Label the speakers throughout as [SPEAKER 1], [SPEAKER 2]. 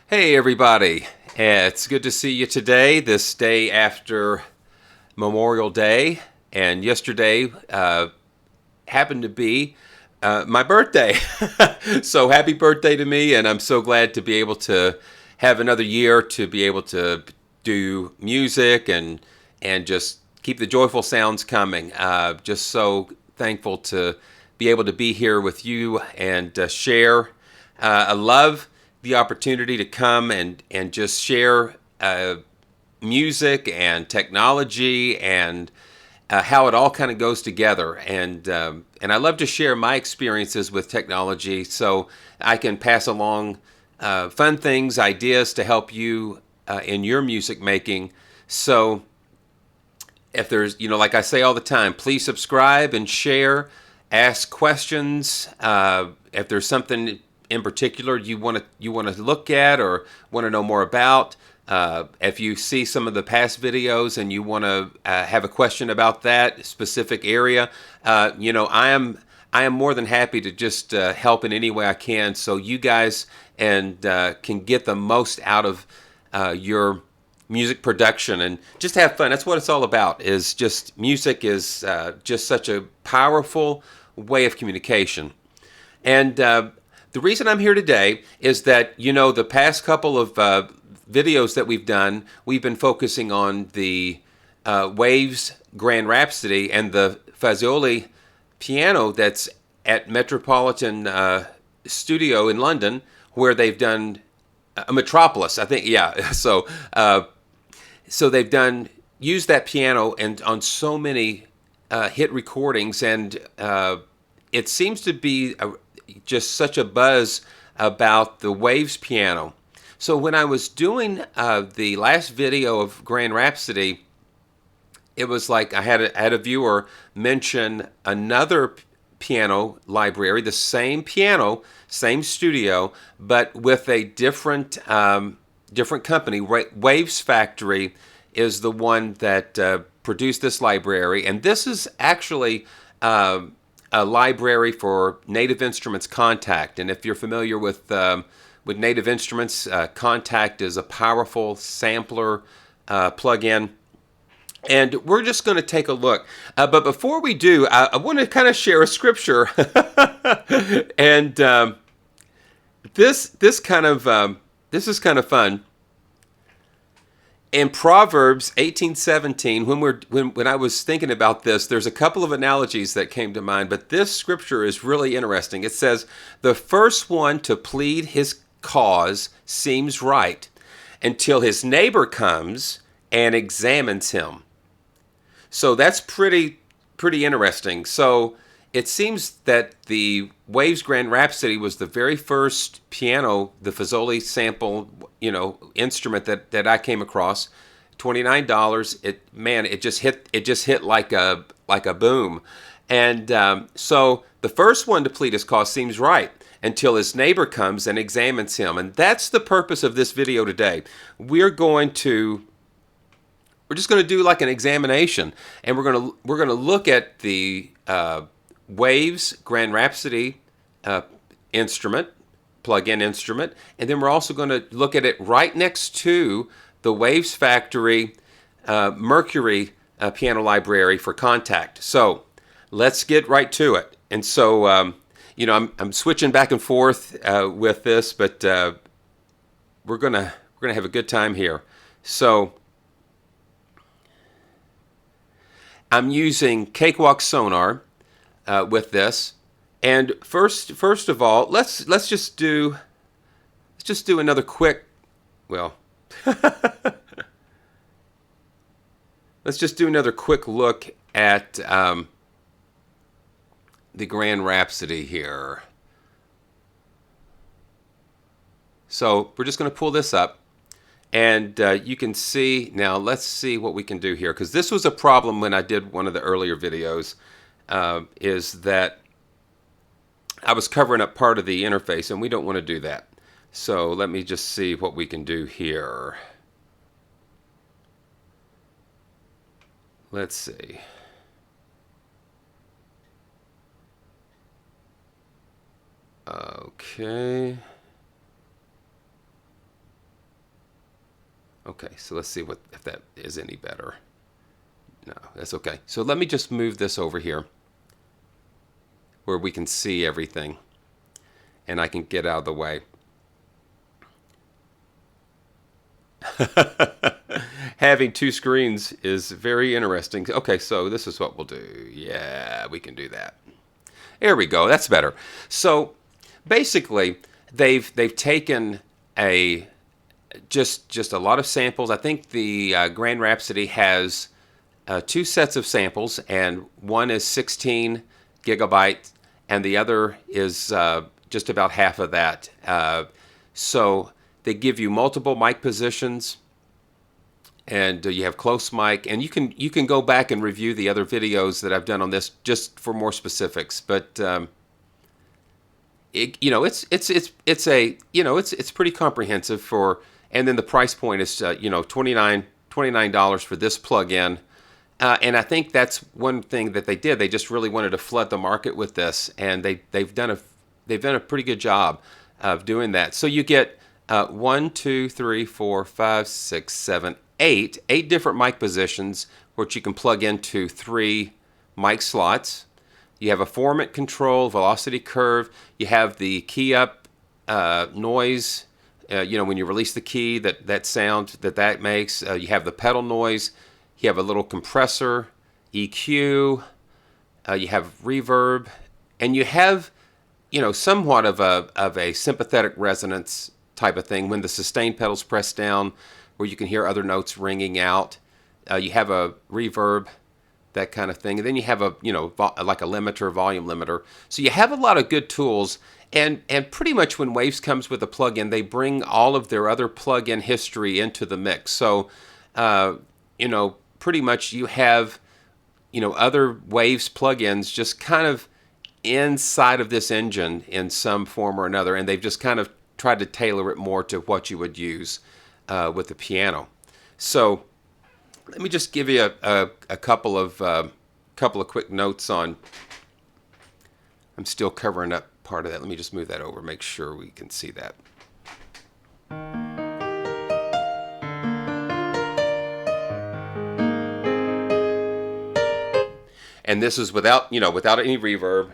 [SPEAKER 1] Hey everybody, it's good to see you today, this day after Memorial Day, and yesterday happened to be my birthday. So happy birthday to me, and I'm so glad to be able to have another year to be able to do music and just keep the joyful sounds coming. Just so thankful to be able to be here with you and share. I love the opportunity to come and just share music and technology and how it all kind of goes together. And I love to share my experiences with technology so I can pass along fun things, ideas to help you in your music making. So if there's, like I say all the time, please subscribe and share, ask questions. If there's something in particular you want to look at or want to know more about, if you see some of the past videos and you want to have a question about that specific area, I am more than happy to just help in any way I can, so you guys and can get the most out of your music production and just have fun. That's what it's all about. Is just music is just such a powerful way of communication. And the reason I'm here today is that the past couple of videos that we've done, we've been focusing on the Waves Grand Rhapsody and the Fazoli piano that's at Metropolitan Studio in London, where they've done a Metropolis, I think. Yeah. So they've done used that piano and on so many hit recordings, and it seems to be just such a buzz about the Waves piano. So when I was doing the last video of Grand Rhapsody, it was like I had a viewer mention another piano library, the same piano, same studio, but with a different company. Wavesfactory is the one that produced this library, and this is actually a library for Native Instruments Kontakt. And if you're familiar with Native Instruments, Kontakt is a powerful sampler plug-in. And we're just going to take a look. But before we do, I want to kind of share a scripture. And this is kind of fun. In Proverbs 18:17, when I was thinking about this, there's a couple of analogies that came to mind, but this scripture is really interesting. It says, "The first one to plead his cause seems right until his neighbor comes and examines him." So that's pretty interesting. So it seems that the Waves Grand Rhapsody was the very first piano, the Fazoli sample, instrument that I came across. $29. It just hit like a boom. And so the first one to plead his cause seems right until his neighbor comes and examines him. And that's the purpose of this video today. We're just going to do like an examination, and we're going to look at the Waves Grand Rhapsody instrument, plug-in instrument, and then we're also going to look at it right next to the Wavesfactory Mercury piano library for Kontakt. So let's get right to it. And so I'm switching back and forth with this, but we're gonna have a good time here. So I'm using Cakewalk Sonar with this, and first of all, let's just do another quick, well, let's just do another quick look at the Grand Rhapsody here. So we're just going to pull this up. And you can see, now let's see what we can do here, because this was a problem when I did one of the earlier videos, is that I was covering up part of the interface, and we don't want to do that. So let me just see what we can do here. Let's see. Okay. Okay, so let's see if that is any better. No, that's okay. So let me just move this over here where we can see everything and I can get out of the way. Having two screens is very interesting. Okay, so this is what we'll do. Yeah, we can do that. There we go. That's better. So basically, they've taken a just a lot of samples. I think the Grand Rhapsody has two sets of samples, and one is 16 gigabytes, and the other is just about half of that. So they give you multiple mic positions, and you have close mic, and you can go back and review the other videos that I've done on this just for more specifics. But it's pretty comprehensive for, and then the price point is $29 for this plug-in. And I think that's one thing that they did. They just really wanted to flood the market with this, and they've done a pretty good job of doing that. So you get 1, 2, 3, 4, 5, 6, 7, 8 different mic positions, which you can plug into 3 mic slots. You have a formant control, velocity curve. You have the key up noise. When you release the key, that sound that makes. You have the pedal noise. You have a little compressor, EQ. You have reverb, and you have, somewhat of a sympathetic resonance type of thing when the sustain pedal's pressed down, where you can hear other notes ringing out. You have a reverb, that kind of thing, and then you have like a limiter, volume limiter. So you have a lot of good tools, and pretty much when Waves comes with a plugin, they bring all of their other plugin history into the mix. So pretty much you have other Waves plugins just kind of inside of this engine in some form or another, and they've just kind of tried to tailor it more to what you would use with the piano. So let me just give you a couple of quick notes on. I'm still covering up part of that. Let me just move that over, make sure we can see that. And this is without any reverb.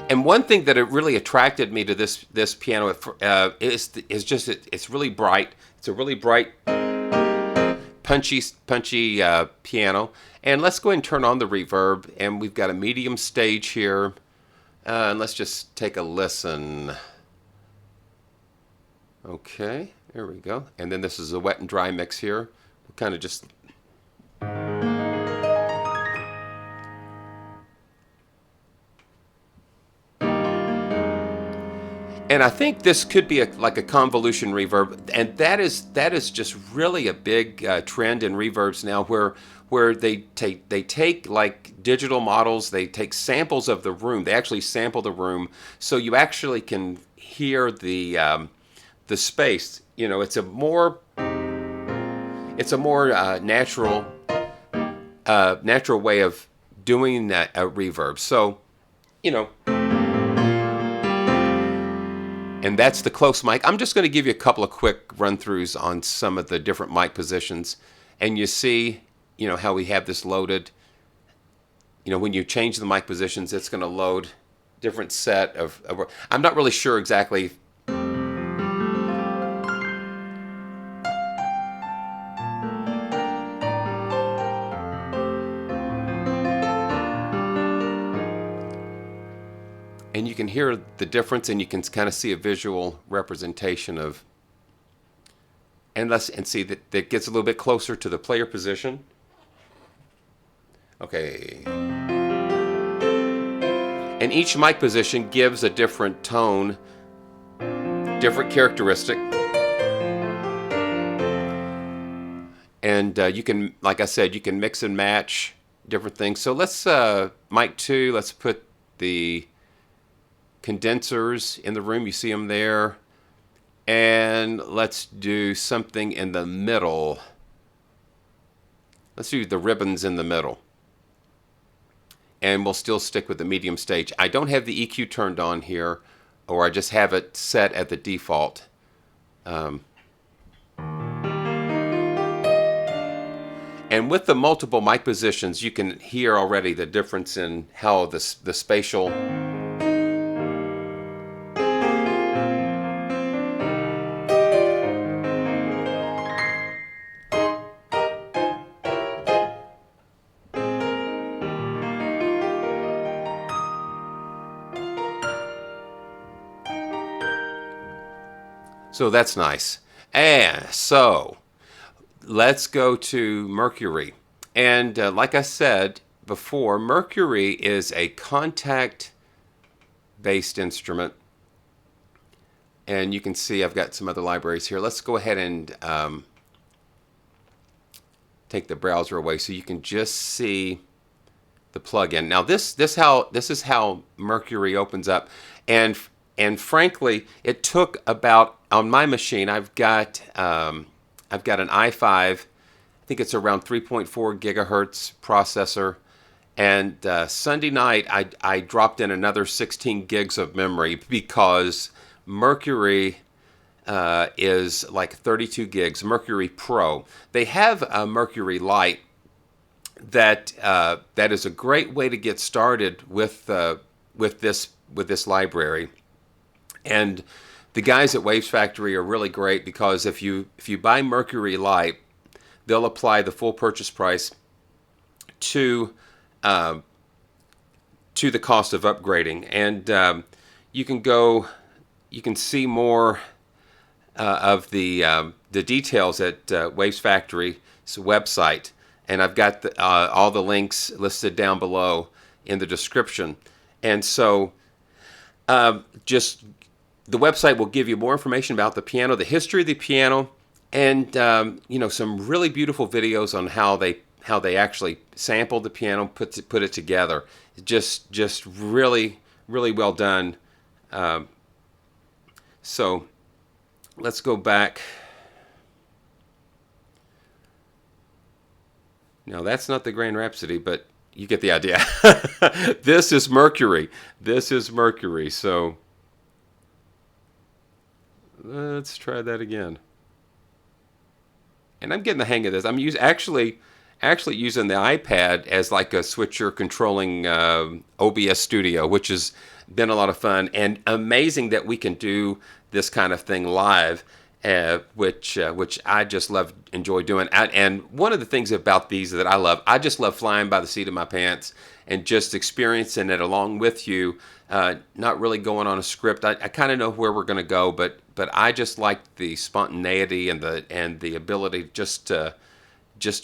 [SPEAKER 1] And one thing that it really attracted me to this piano is just it's really bright. It's a really bright, punchy piano. And let's go ahead and turn on the reverb. And we've got a medium stage here. And let's just take a listen. Okay, there we go. And then this is a wet and dry mix here. We'll kind of just... And I think this could be like a convolution reverb, and that is just really a big trend in reverbs now, where they take like digital models, they take samples of the room, they actually sample the room, so you actually can hear the space. It's a more natural way of doing a reverb. So, and that's the close mic. I'm just going to give you a couple of quick run-throughs on some of the different mic positions. And you see, how we have this loaded. When you change the mic positions, it's going to load different set of... I'm not really sure exactly... And you can hear the difference, and you can kind of see a visual representation of, and see that gets a little bit closer to the player position. Okay. And each mic position gives a different tone, different characteristic. And you can, like I said, you can mix and match different things. So let's, mic 2, let's put the condensers in the room. You see them there. And let's do something in the middle. Let's do the ribbons in the middle. And we'll still stick with the medium stage. I don't have the EQ turned on here, or I just have it set at the default. And with the multiple mic positions, you can hear already the difference in how the spatial. So that's nice. And so let's go to Mercury. And like I said before, Mercury is a Kontakt-based instrument. And you can see I've got some other libraries here. Let's go ahead and take the browser away so you can just see the plugin. Now this is how Mercury opens up, and frankly, it took about, on my machine, I've got an i5, I think it's around 3.4 gigahertz processor, and Sunday night I dropped in another 16 gigs of memory because Mercury is like 32 gigs. Mercury Pro. They have a Mercury Lite that is a great way to get started with this library. And the guys at Wavesfactory are really great because if you buy Mercury Lite, they'll apply the full purchase price to the cost of upgrading, and you can see more of the details at Wavesfactory's website, and I've got all the links listed down below in the description. And so just the website will give you more information about the piano, the history of the piano, and some really beautiful videos on how they actually sampled the piano, put it together. Just really, really well done. So let's go back. Now that's not the Grand Rhapsody, but you get the idea. This is Mercury. This is Mercury. So let's try that again. And I'm getting the hang of this. I'm actually using the iPad as like a switcher controlling OBS Studio, which has been a lot of fun, and amazing that we can do this kind of thing live, which I just enjoy doing. And one of the things about these that I just love flying by the seat of my pants and just experiencing it along with you, not really going on a script. I kind of know where we're going to go, but I just like the spontaneity and the ability just to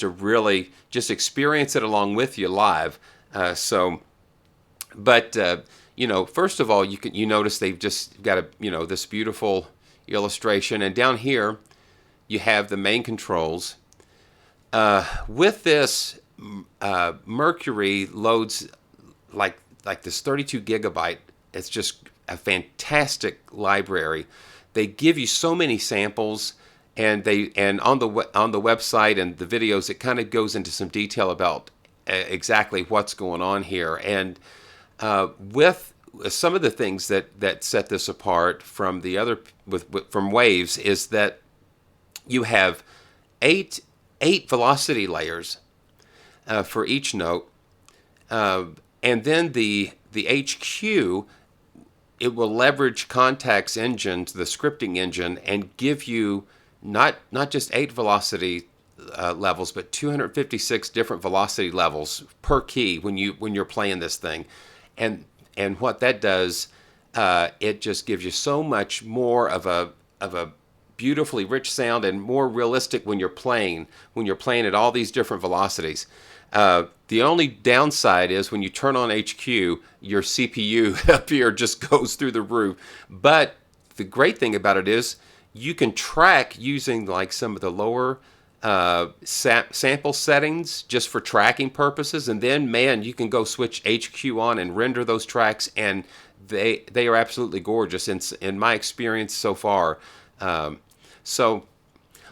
[SPEAKER 1] really just experience it along with you live. First of all, you notice they've just got this beautiful illustration, and down here you have the main controls. With this, Mercury loads like this 32 gigabyte. It's just a fantastic library. They give you so many samples, and on the website and the videos, it kind of goes into some detail about exactly what's going on here. And with some of the things that set this apart from the other from Waves is that you have eight velocity layers for each note, and then the HQ, it will leverage Kontakt's engine, the scripting engine, and give you not just 8 velocity levels, but 256 different velocity levels per key when you're playing this thing. And what that does, it just gives you so much more of a beautifully rich sound, and more realistic when you're playing at all these different velocities. The only downside is when you turn on HQ, your CPU up here just goes through the roof. But the great thing about it is you can track using like some of the lower sample settings just for tracking purposes, and then you can go switch HQ on and render those tracks, and they are absolutely gorgeous in my experience so far. So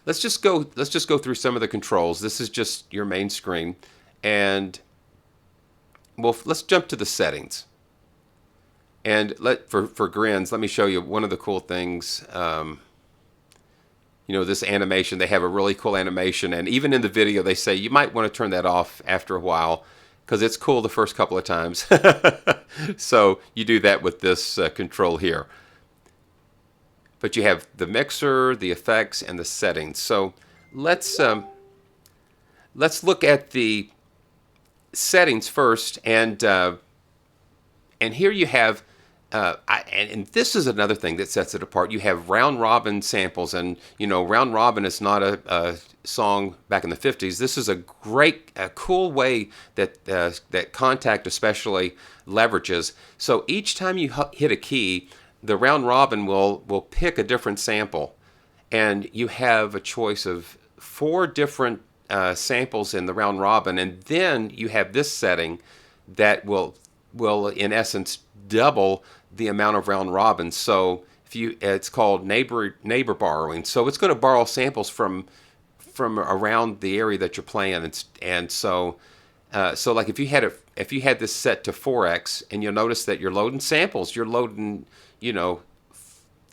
[SPEAKER 1] let's just go through some of the controls. This is just your main screen, and let's jump to the settings. And for grins, let me show you one of the cool things. This animation, they have a really cool animation, and even in the video they say you might want to turn that off after a while because it's cool the first couple of times. So you do that with this control here. But you have the mixer, the effects, and the settings. So let's look at the settings first, and here you have, and this is another thing that sets it apart. You have round robin samples, and round robin is not a song back in the 50s. This is a cool way that Kontakt especially leverages. So each time you hit a key, the round robin will pick a different sample, and you have a choice of 4 different samples in the round robin, and then you have this setting that will in essence double the amount of round robin. So it's called neighbor borrowing. So it's going to borrow samples from around the area that you're playing, and so like if you had this set to 4x, and you'll notice that you're loading samples, you're loading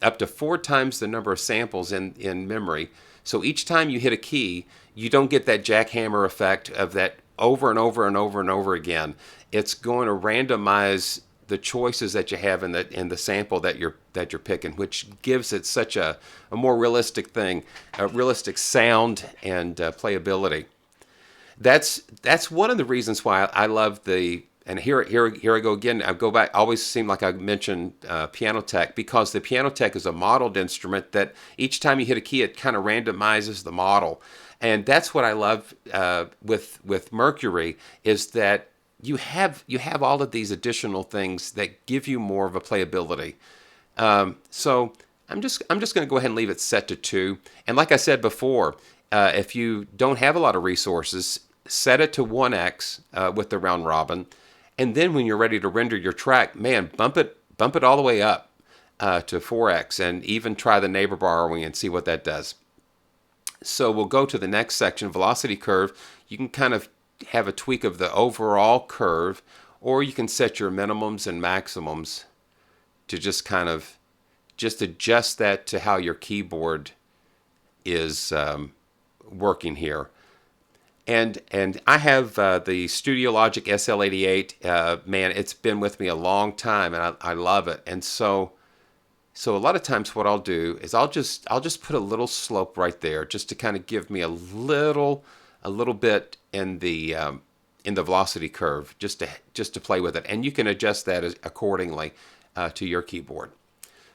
[SPEAKER 1] up to 4 times the number of samples in memory. So each time you hit a key, you don't get that jackhammer effect of that over and over and over and over again. It's going to randomize the choices that you have in the sample that you're picking, which gives it such a more realistic thing, a realistic sound and playability. That's one of the reasons why I love the. And here I go again. I go back. I always seem like I mentioned piano tech, because the piano tech is a modeled instrument that each time you hit a key, it kind of randomizes the model, and that's what I love with Mercury, is that you have all of these additional things that give you more of a playability. So I'm just going to go ahead and leave it set to 2. And like I said before, if you don't have a lot of resources, set it to 1x with the round robin. And then when you're ready to render your track, man, bump it all the way up to 4x, and even try the neighbor borrowing and see what that does. So we'll go to the next section, velocity curve. You can kind of have a tweak of the overall curve, or you can set your minimums and maximums to just adjust that to how your keyboard is working here. And I have the Studio Logic SL88. Man, it's been with me a long time, and I love it. And so a lot of times what I'll do is I'll just put a little slope right there, just to kind of give me a little bit in the velocity curve, just to play with it. And you can adjust that accordingly to your keyboard.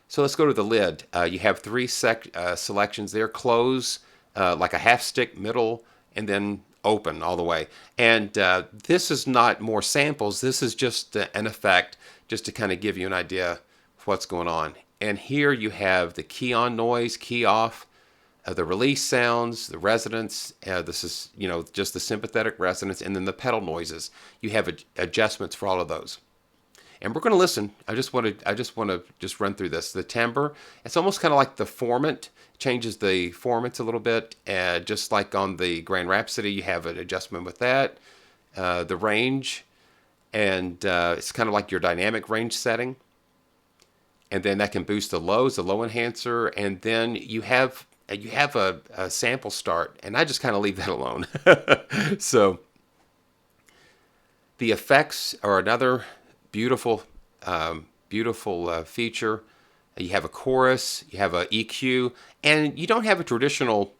[SPEAKER 1] So let's go to the lid. You have 3 selections there: close, like a half stick, middle, and then open all the way. And this is not more samples. This is just an effect, just to kind of give you an idea of what's going on. And here you have the key on noise, key off, the release sounds, the resonance. This is just the sympathetic resonance, and then the pedal noises. You have adjustments for all of those. And we're going to listen. I just want to run through this. The timbre, it's almost kind of like the formant. Changes the formants a little bit, just like on the Grand Rhapsody, you have an adjustment with that. The range, and it's kind of like your dynamic range setting. And then that can boost the lows, the low enhancer, and then you have a sample start, and I just kind of leave that alone. So the effects are another beautiful feature. You have a chorus, you have a EQ, and you don't have a traditional,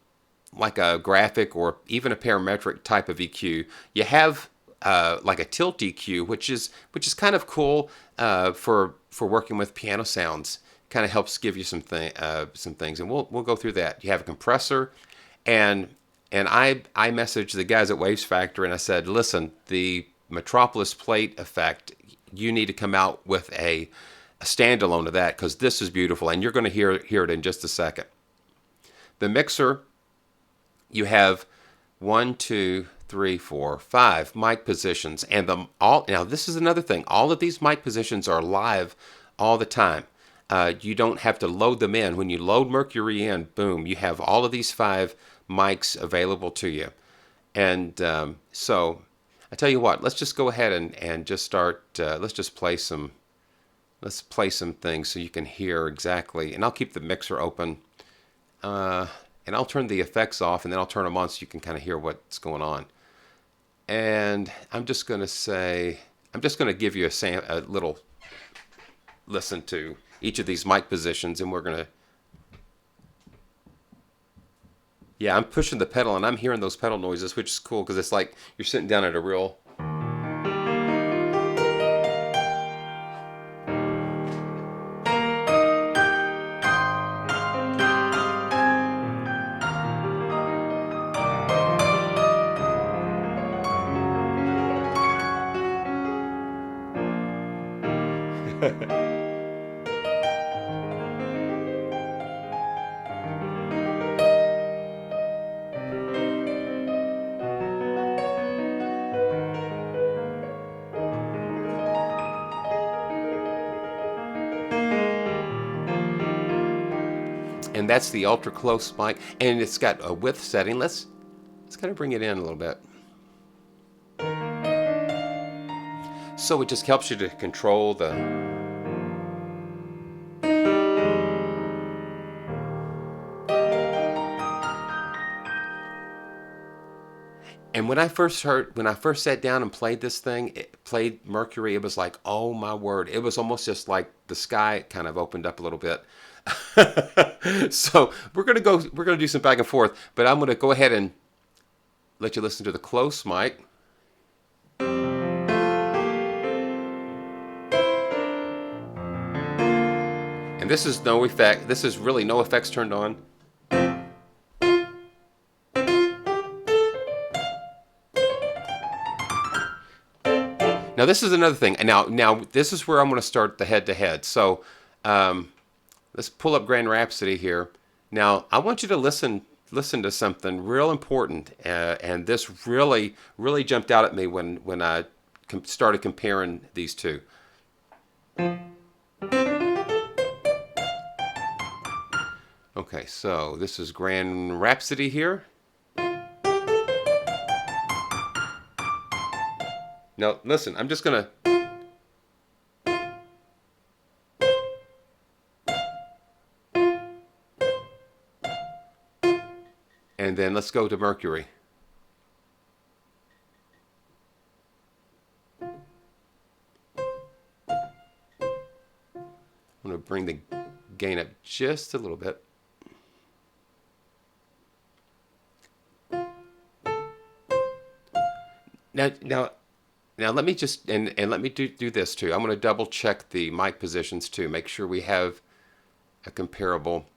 [SPEAKER 1] like a graphic or even a parametric type of EQ. You have like a tilt EQ, which is kind of cool for working with piano sounds. Kind of helps give you some things, and we'll go through that. You have a compressor, and I messaged the guys at Wavesfactory, and I said, listen, the Metropolis plate effect, you need to come out with a standalone of that, because this is beautiful, and you're going to hear it in just a second. The mixer, you have 1, 2, 3, 4, 5 mic positions, and now this is another thing. All of these mic positions are live all the time. You don't have to load them in. When you load Mercury in, boom, you have all of these 5 mics available to you. And so I tell you what, let's just go ahead and just start. Let's just play some let's play some things so you can hear exactly. And I'll keep the mixer open. And I'll turn the effects off, and then I'll turn them on so you can kind of hear what's going on. And I'm just going to give you a little listen to each of these mic positions, and we're going to, yeah, I'm pushing the pedal, and I'm hearing those pedal noises, which is cool because it's like you're sitting down at a real... And that's the ultra close mic, and it's got a width setting. Let's kind of bring it in a little bit. So it just helps you to control the... And when I first sat down and played this thing, played Mercury, it was like, oh my word. It was almost just like the sky kind of opened up a little bit. So we're gonna do some back and forth, but I'm gonna go ahead and let you listen to the close mic. And this is no effect. This is really no effects turned on. Now this is another thing. And now this is where I'm going to start the head-to-head. So let's pull up Grand Rhapsody here. Now I want you to listen to something real important, and this really jumped out at me when I started comparing these two. Okay, so this is Grand Rhapsody here. Now, listen, I'm just going to... And then let's go to Mercury. I'm going to bring the gain up just a little bit. Now let me just and let me do this too. I'm going to double check the mic positions too, make sure we have a comparable.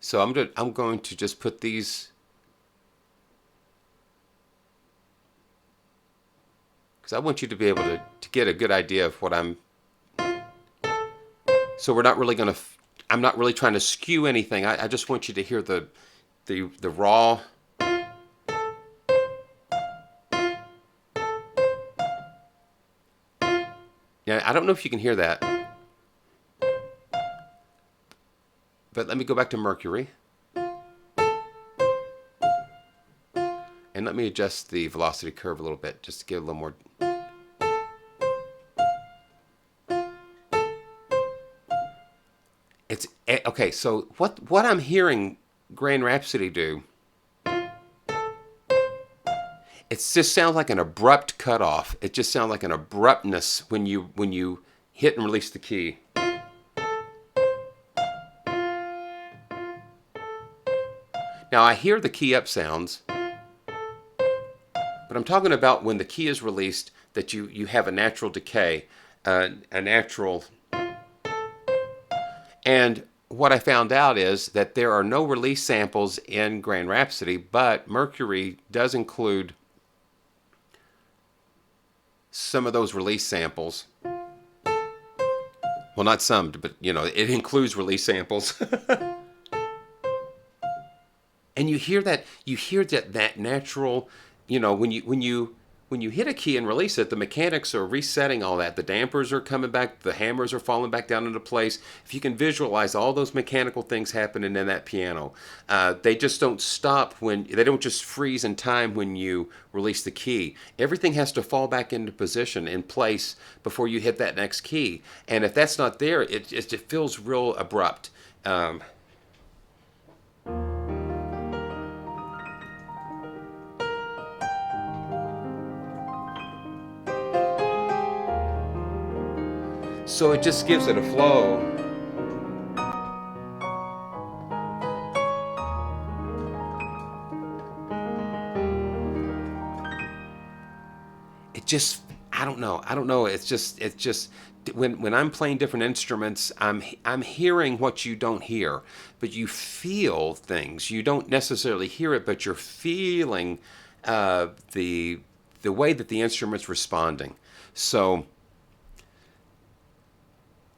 [SPEAKER 1] So I'm going to just put these, because I want you to be able to get a good idea of what I'm. So we're not really going to. I'm not really trying to skew anything. I just want you to hear the raw. Now, I don't know if you can hear that, but let me go back to Mercury. And let me adjust the velocity curve a little bit, just to get a little more. It's okay, so what I'm hearing Grand Rhapsody do, it just sounds like an abrupt cutoff. It just sounds like an abruptness when you hit and release the key. Now I hear the key up sounds, but I'm talking about when the key is released, that you have a natural decay, a natural. And what I found out is that there are no release samples in Grand Rhapsody, but Mercury does include some of those release samples. Well, not some, but it includes release samples. And you hear that natural, when when you hit a key and release it, the mechanics are resetting all that. The dampers are coming back, the hammers are falling back down into place. If you can visualize all those mechanical things happening in that piano, they just don't stop they don't just freeze in time when you release the key. Everything has to fall back into position, in place, before you hit that next key. And if that's not there, it feels real abrupt. So it just gives it a flow. It just, I don't know. It's just when I'm playing different instruments, I'm hearing what you don't hear, but you feel things. You don't necessarily hear it, but you're feeling the way that the instrument's responding. So.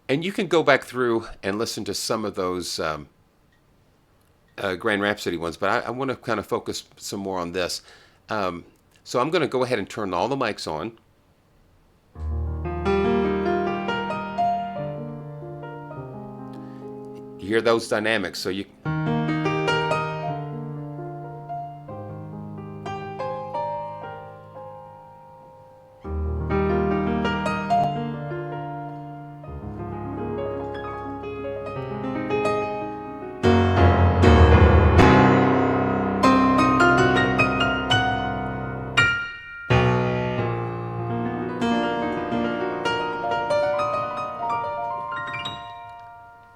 [SPEAKER 1] And you can go back through and listen to some of those Grand Rhapsody ones, but I want to kind of focus some more on this. So I'm going to go ahead and turn all the mics on. You hear those dynamics, so you...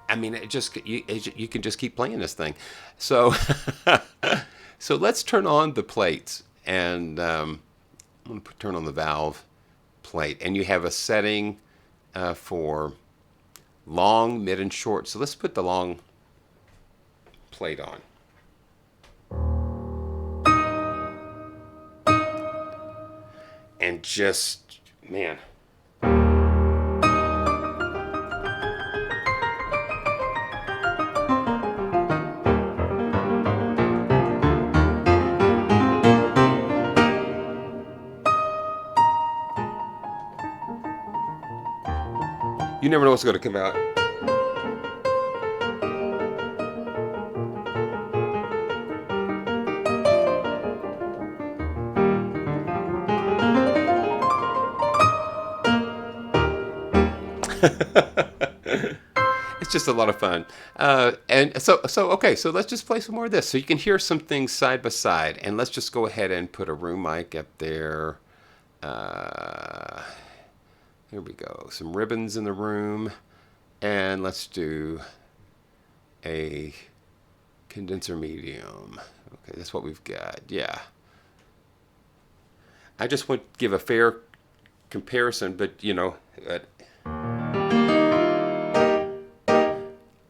[SPEAKER 1] I mean, you can just keep playing this thing. So, so let's turn on the plates, and I'm going to turn on the valve plate, and you have a setting for long, mid, and short. So let's put the long plate on. And just, man. You never know what's going to come out. It's just a lot of fun. And so okay, so let's just play some more of this. So you can hear some things side by side. And let's just go ahead and put a room mic up there. Here we go. Some ribbons in the room. And let's do a condenser medium. Okay, that's what we've got. Yeah. I just want to give a fair comparison, but you know.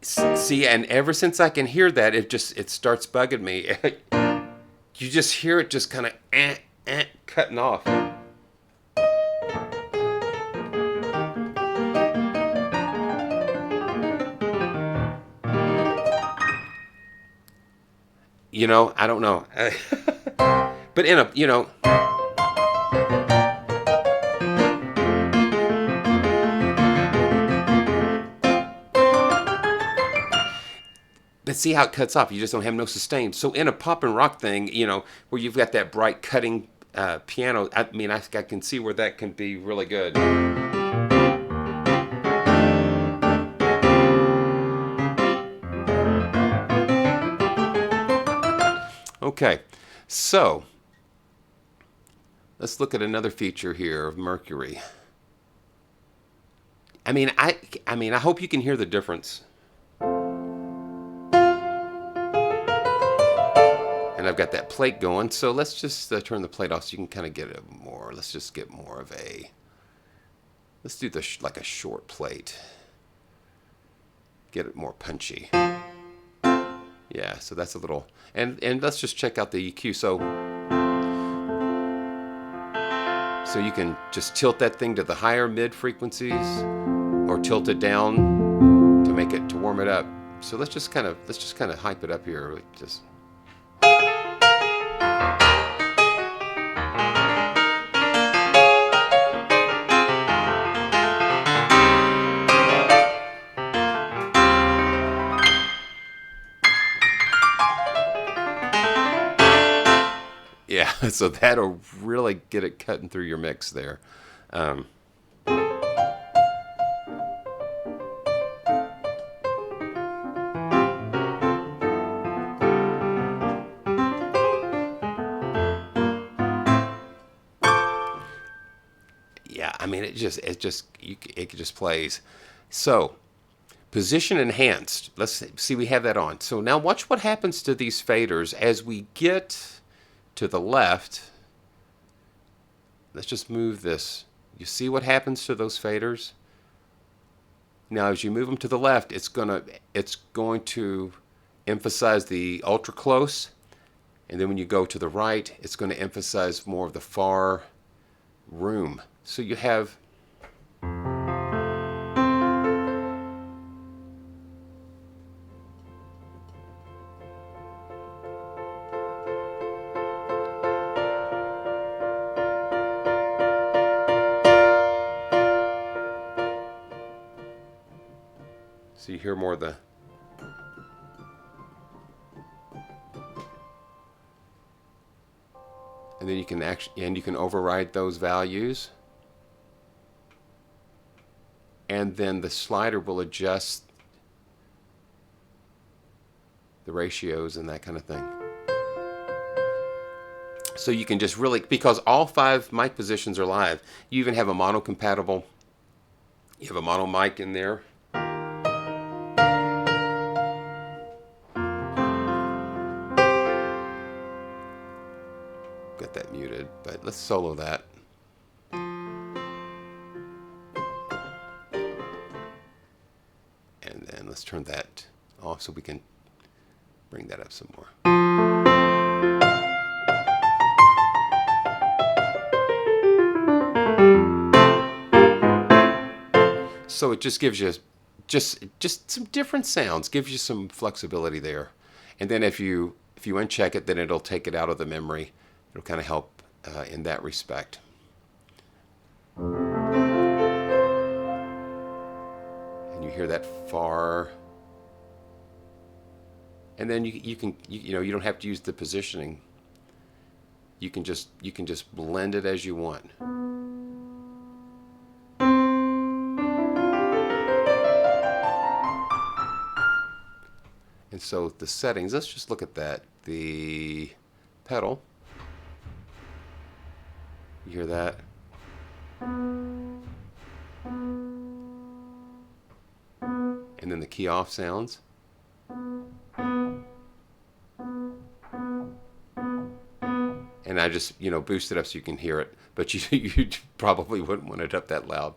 [SPEAKER 1] See, and ever since I can hear that, it starts bugging me. You just hear it just kind of cutting off. You know, I don't know. But in a, you know. But see how it cuts off. You just don't have no sustain. So in a pop and rock thing, you know, where you've got that bright cutting piano, I mean, I can see where that can be really good. Okay, so let's look at another feature here of Mercury. I mean, I hope you can hear the difference. And I've got that plate going, so let's just turn the plate off so you can kind of get it more. Let's just get more of a. Let's do this like a short plate. Get it more punchy. Yeah, so that's a little, and let's just check out the EQ. So you can just tilt that thing to the higher mid frequencies, or tilt it down to make it, to warm it up. So let's just kind of hype it up here. So that'll really get it cutting through your mix there. Yeah, I mean, it just plays. So position enhanced. Let's see, we have that on. So now watch what happens to these faders as we get to the left. Let's just move this. You see what happens to those faders? Now as you move them to the left, it's going to emphasize the ultra close, and then when you go to the right, it's going to emphasize more of the far room. So you have so you hear more of the and then you can override those values, and then the slider will adjust the ratios and that kind of thing. So you can just really, because all 5 mic positions are live, you even have a mono compatible, you have a mono mic in there. Got that muted, but let's solo that. And then let's turn that off so we can bring that up some more. So it just gives you just some different sounds, gives you some flexibility there. And then if you uncheck it, then it'll take it out of the memory. It'll kind of help in that respect. And you hear that far. And then you don't have to use the positioning. You can just blend it as you want. And so the settings, let's just look at that. The pedal. You hear that? And then the key off sounds. And I just, boost it up so you can hear it. But you probably wouldn't want it up that loud.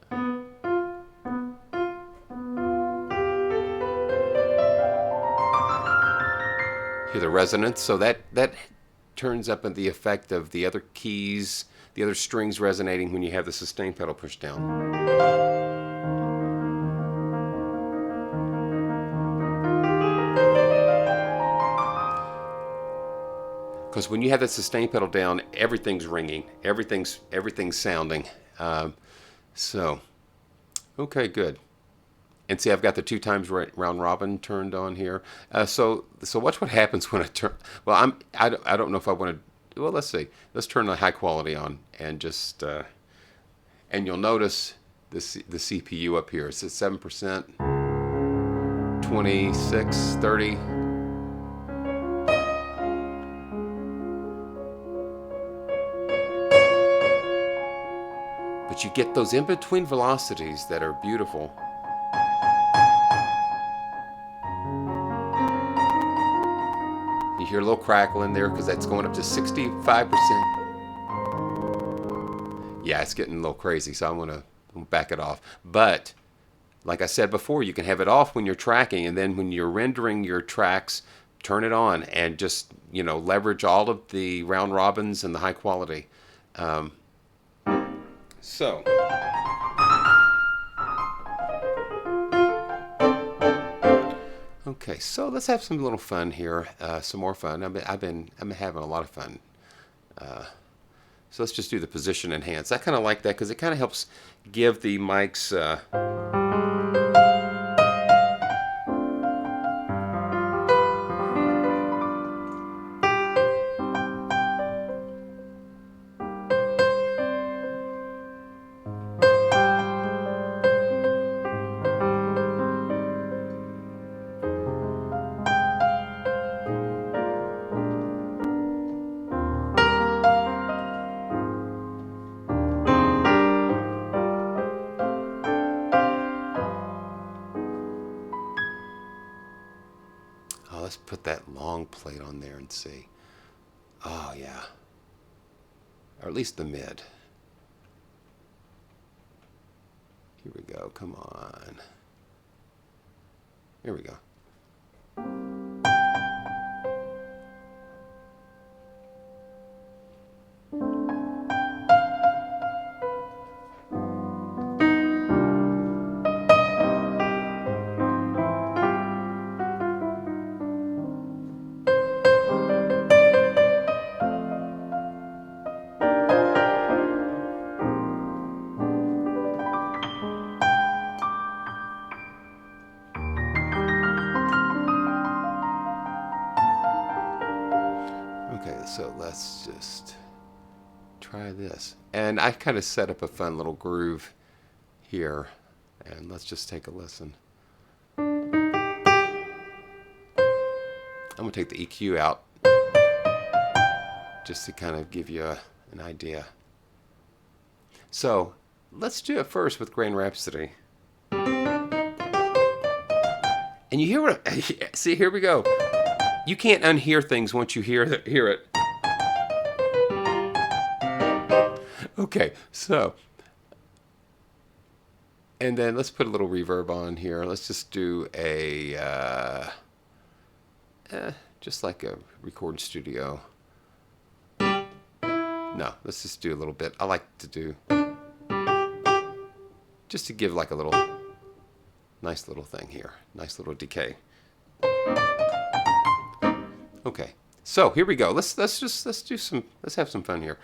[SPEAKER 1] Hear the resonance. So that turns up in the effect of the other keys, the other strings resonating when you have the sustain pedal pushed down. Because when you have that sustain pedal down, everything's ringing, everything's sounding. So, okay, good. And see, I've got the 2 times round robin turned on here. So watch what happens when I turn. Well, I don't know if I want to. Well, let's see. Let's turn the high quality on and just and you'll notice the CPU up here. It's at 7%, 26, 30. But you get those in-between velocities that are beautiful. You hear a little crackle in there because that's going up to 65%. Yeah, it's getting a little crazy, so I'm going to back it off. But like I said before, you can have it off when you're tracking, and then when you're rendering your tracks, turn it on and just, leverage all of the round robins and the high quality. So, okay, so let's have some little fun here, some more fun. I've been having a lot of fun. So let's just do the position enhance. I kind of like that because it kind of helps give the mics. put that long plate on there and see. Oh, yeah. Or at least the mid. Here we go. Come on. Here we go. Okay, so let's just try this. And I kind of set up a fun little groove here. And let's just take a listen. I'm going to take the EQ out just to kind of give you an idea. So let's do it first with Grand Rhapsody. And you hear what? See, here we go. You can't unhear things once you hear it. Okay, so, and then let's put a little reverb on here. Let's just do a, just like a recording studio. No, let's just do a little bit. I like to do, just to give like a little, nice little thing here. Nice little decay. Okay, so here we go. Let's have some fun here.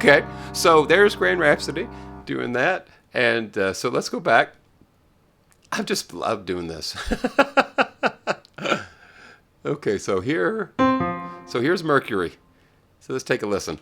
[SPEAKER 1] Okay, so there's Grand Rhapsody doing that. And so let's go back. I just love doing this. Okay, so here's Mercury. So let's take a listen.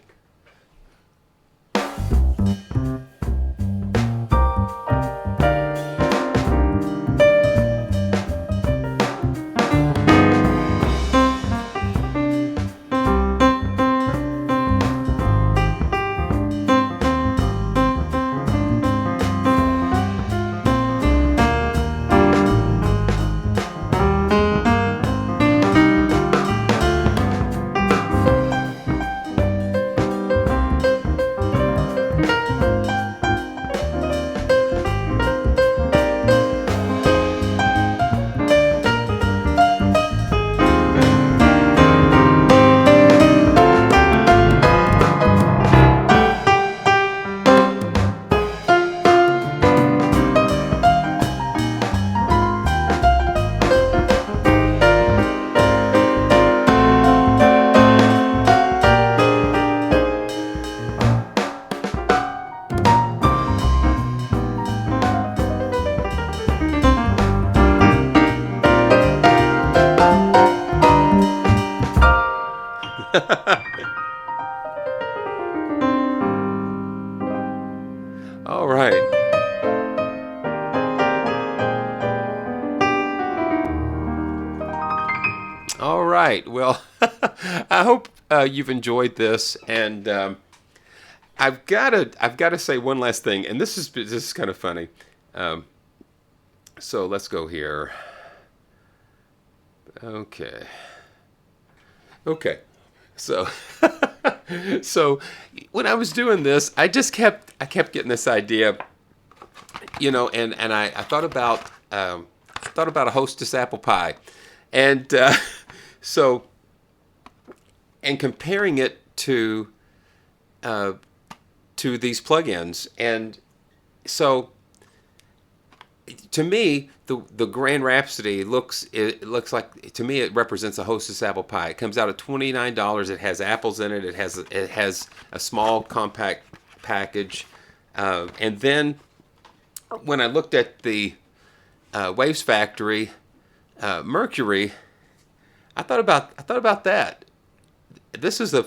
[SPEAKER 1] All right. All right. Well, I hope you've enjoyed this, and I've got to say one last thing, and this is kind of funny. So let's go here. Okay. So, so when I was doing this, I kept getting this idea, and I thought about a Hostess apple pie, and so and comparing it uh, to these plugins, and so to me, the Grand Rhapsody looks like, to me, it represents a Hostess apple pie. It comes out at $29. It has apples in it. It has a small compact package, and then when I looked at the Wavesfactory Mercury, I thought about that. This is a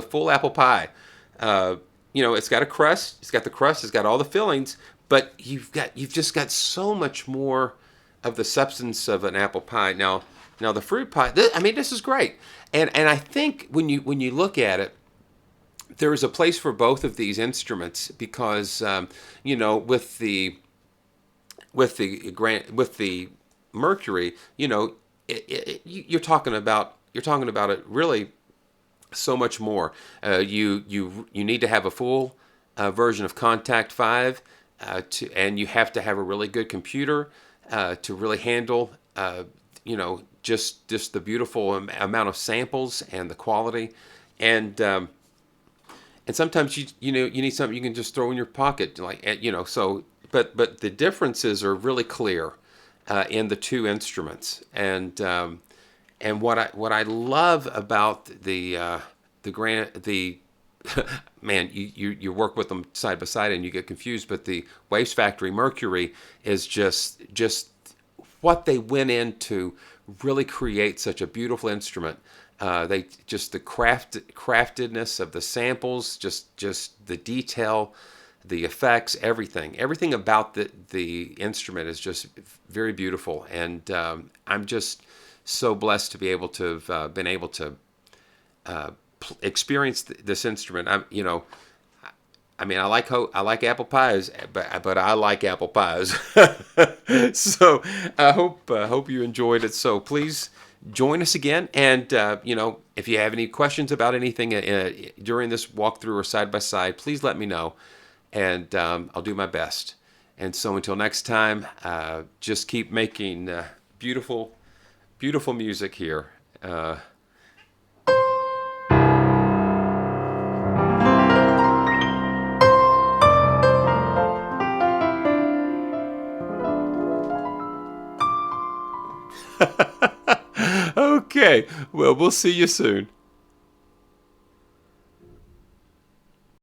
[SPEAKER 1] full apple pie. Uh, it's got a crust. It's got the crust. It's got all the fillings, but you've just got so much more of the substance of an apple pie. Now the fruit pie. This is great, and I think when you look at it, there is a place for both of these instruments because with the Mercury, you're talking about it really so much more. You need to have a full version of Kontakt 5, and you have to have a really good computer to really handle just the beautiful amount of samples and the quality, and sometimes you need something you can just throw in your pocket, so. But the differences are really clear in the two instruments, and what I love about the man, you work with them side by side and you get confused, but the Wavesfactory Mercury is just what they went into really create such a beautiful instrument. They just the craftedness of the samples, just the detail, the effects, everything about the instrument is just very beautiful, and I'm just so blessed to be able to have been able to experience this instrument. I like apple pies, but I like apple pies. So I hope you enjoyed it. So please join us again, and if you have any questions about anything during this walkthrough or side by side, please let me know, and I'll do my best. And so until next time, just keep making beautiful music here. Okay, well, we'll see you soon.